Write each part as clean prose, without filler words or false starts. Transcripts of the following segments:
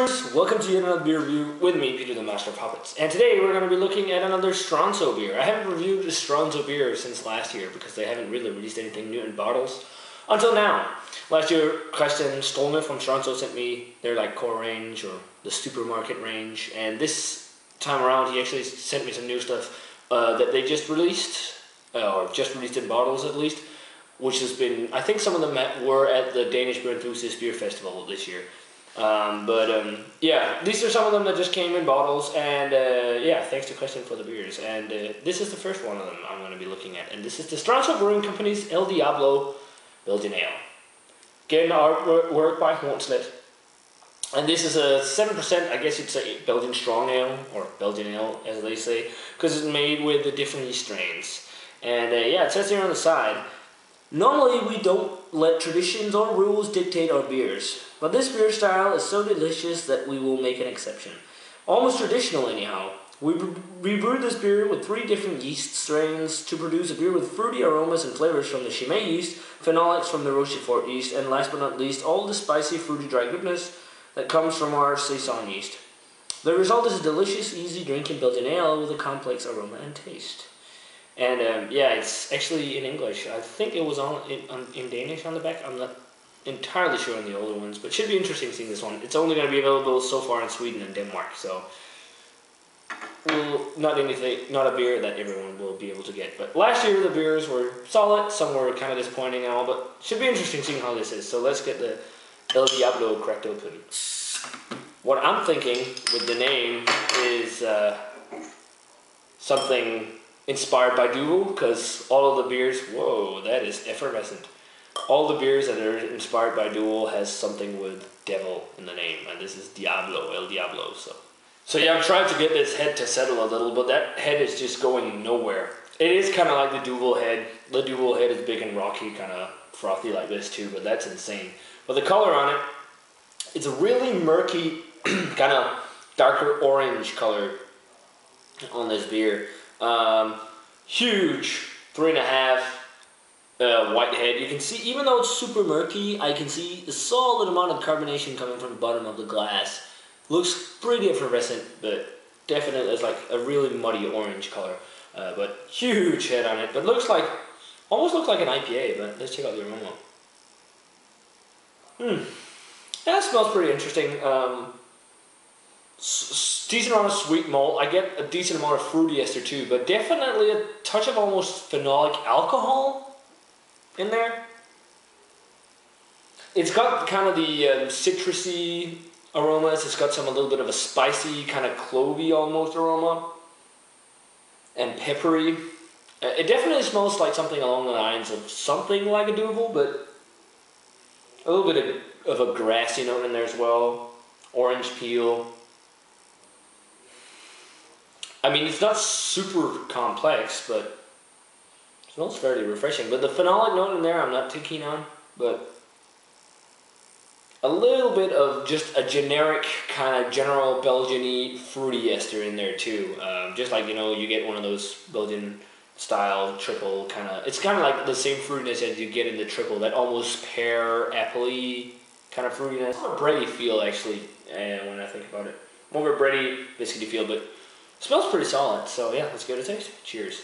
brewers, welcome to yet another beer review with me, Peter the Master of Puppets. And today we're going to be looking at another Stronzo beer. I haven't reviewed a Stronzo beer since last year because they haven't really released anything new in bottles until now. Last year, Christian Stolmer from Stronzo sent me their core range or the supermarket range, and this time around he actually sent me some new stuff that they just released, or just released in bottles at least, which has been, I think some of them were at the Danish Beer Enthusiast Beer Festival this year. Yeah, these are some of them that just came in bottles, and yeah, thanks to Christian for the beers. And this is the first one of them I'm going to be looking at, and this is the Stronzo Brewing Company's El Diablo Belgian Ale. Again, artwork by Hornslet. And this is a 7%, I guess you'd say Belgian strong ale, or Belgian ale as they say, because it's made with the different yeast strains. And yeah, it says here on the side, normally we don't let traditions or rules dictate our beers, but this beer style is so delicious that we will make an exception. Almost traditional anyhow. We brewed this beer with 3 different yeast strains to produce a beer with fruity aromas and flavors from the Chimay yeast, phenolics from the Rochefort yeast, and last but not least, all the spicy, fruity, dry goodness that comes from our Saison yeast. The result is a delicious, easy drinking Belgian ale with a complex aroma and taste. And yeah, it's actually in English. I think it was in Danish on the back. I'm not entirely sure on the older ones, but it should be interesting seeing this one. It's only going to be available so far in Sweden and Denmark, so not a beer that everyone will be able to get. But last year the beers were solid. Some were kind of disappointing and all, but should be interesting seeing how this is. So let's get the El Diablo cracked open. What I'm thinking with the name is something inspired by Duvel, because all of the beers, whoa, that is effervescent. All the beers that are inspired by Duvel has something with devil in the name, and this is Diablo, El Diablo. So yeah, I'm trying to get this head to settle a little, but that head is just going nowhere. It is kind of like the Duvel head. The Duvel head is big and rocky, kind of frothy like this too, but that's insane. But the color on it, it's a really murky, kind of darker orange color on this beer. Huge 3.5 white head. You can see, even though it's super murky, I can see a solid amount of carbonation coming from the bottom of the glass. Looks pretty effervescent, but definitely it's like a really muddy orange color. But huge head on it. But almost looks like an IPA. But let's check out the aroma. That smells pretty interesting. Decent amount of sweet malt. I get a decent amount of fruity ester too, but definitely a touch of almost phenolic alcohol in there. It's got kind of the citrusy aromas. It's got a little bit of a spicy, kind of clovey almost aroma, and peppery. It definitely smells like something along the lines of something like a Duvel, but a little bit of a grassy note in there as well. Orange peel. I mean, it's not super complex, but it smells fairly refreshing. But the phenolic note in there, I'm not too keen on. But a little bit of just a generic kind of general Belgian-y fruity ester in there too. Just like, you get one of those Belgian style triple kind of. It's kind of like the same fruitiness as you get in the triple. That almost pear, apple-y kind of fruitiness. More bready feel actually, when I think about it. More of a bready, biscuity feel, but smells pretty solid, so yeah, let's give it a taste. Cheers.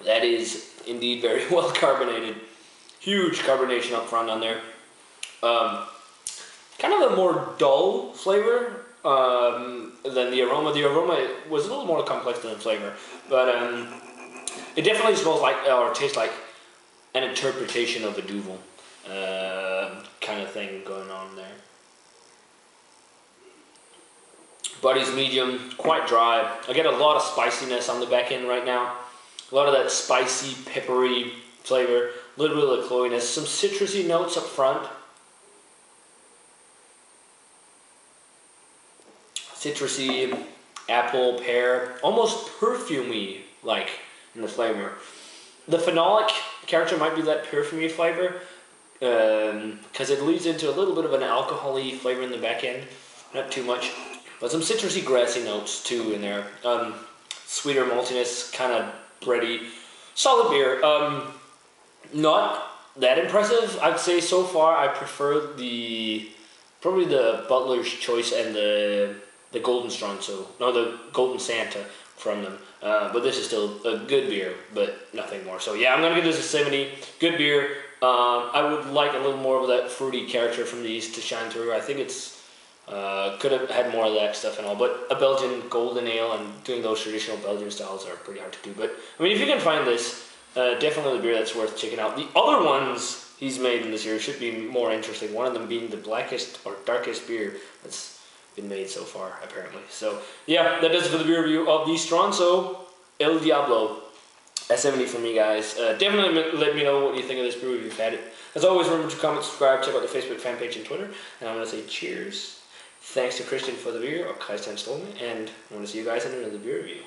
That is indeed very well carbonated. Huge carbonation up front on there. Kind of a more dull flavor than the aroma. The aroma was a little more complex than the flavor, but it definitely smells like, or tastes like, an interpretation of a Duvel. Kind of thing going on there. Body's medium, quite dry. I get a lot of spiciness on the back end right now. A lot of that spicy, peppery flavor. A little bit of the cloyiness. Some citrusy notes up front. Citrusy, apple, pear. Almost perfumey like in the flavor. The phenolic character might be that perfumey flavor, because it leads into a little bit of an alcohol-y flavor in the back end. Not too much. But some citrusy, grassy notes too in there. Sweeter maltiness, kind of bready. Solid beer. Not that impressive. I'd say so far I prefer probably the Butler's Choice and the Golden Stronzo, no, the Golden Santa from them. But this is still a good beer, but nothing more. So yeah, I'm gonna give this a 70. Good beer. I would like a little more of that fruity character from these to shine through. I think it's could have had more of that stuff and all, but a Belgian golden ale and doing those traditional Belgian styles are pretty hard to do. But I mean, if you can find this, definitely the beer that's worth checking out. The other ones he's made in this year should be more interesting. One of them being the blackest or darkest beer that's been made so far, apparently. So yeah, that does it for the beer review of the Stronzo El Diablo. A 70 for me, guys. Definitely let me know what you think of this brew if you've had it. As always, remember to comment, subscribe, check out the Facebook fan page and Twitter. And I'm going to say cheers. Thanks to Christian for the beer, or Christian Stolme, and I'm going to see you guys in another beer review.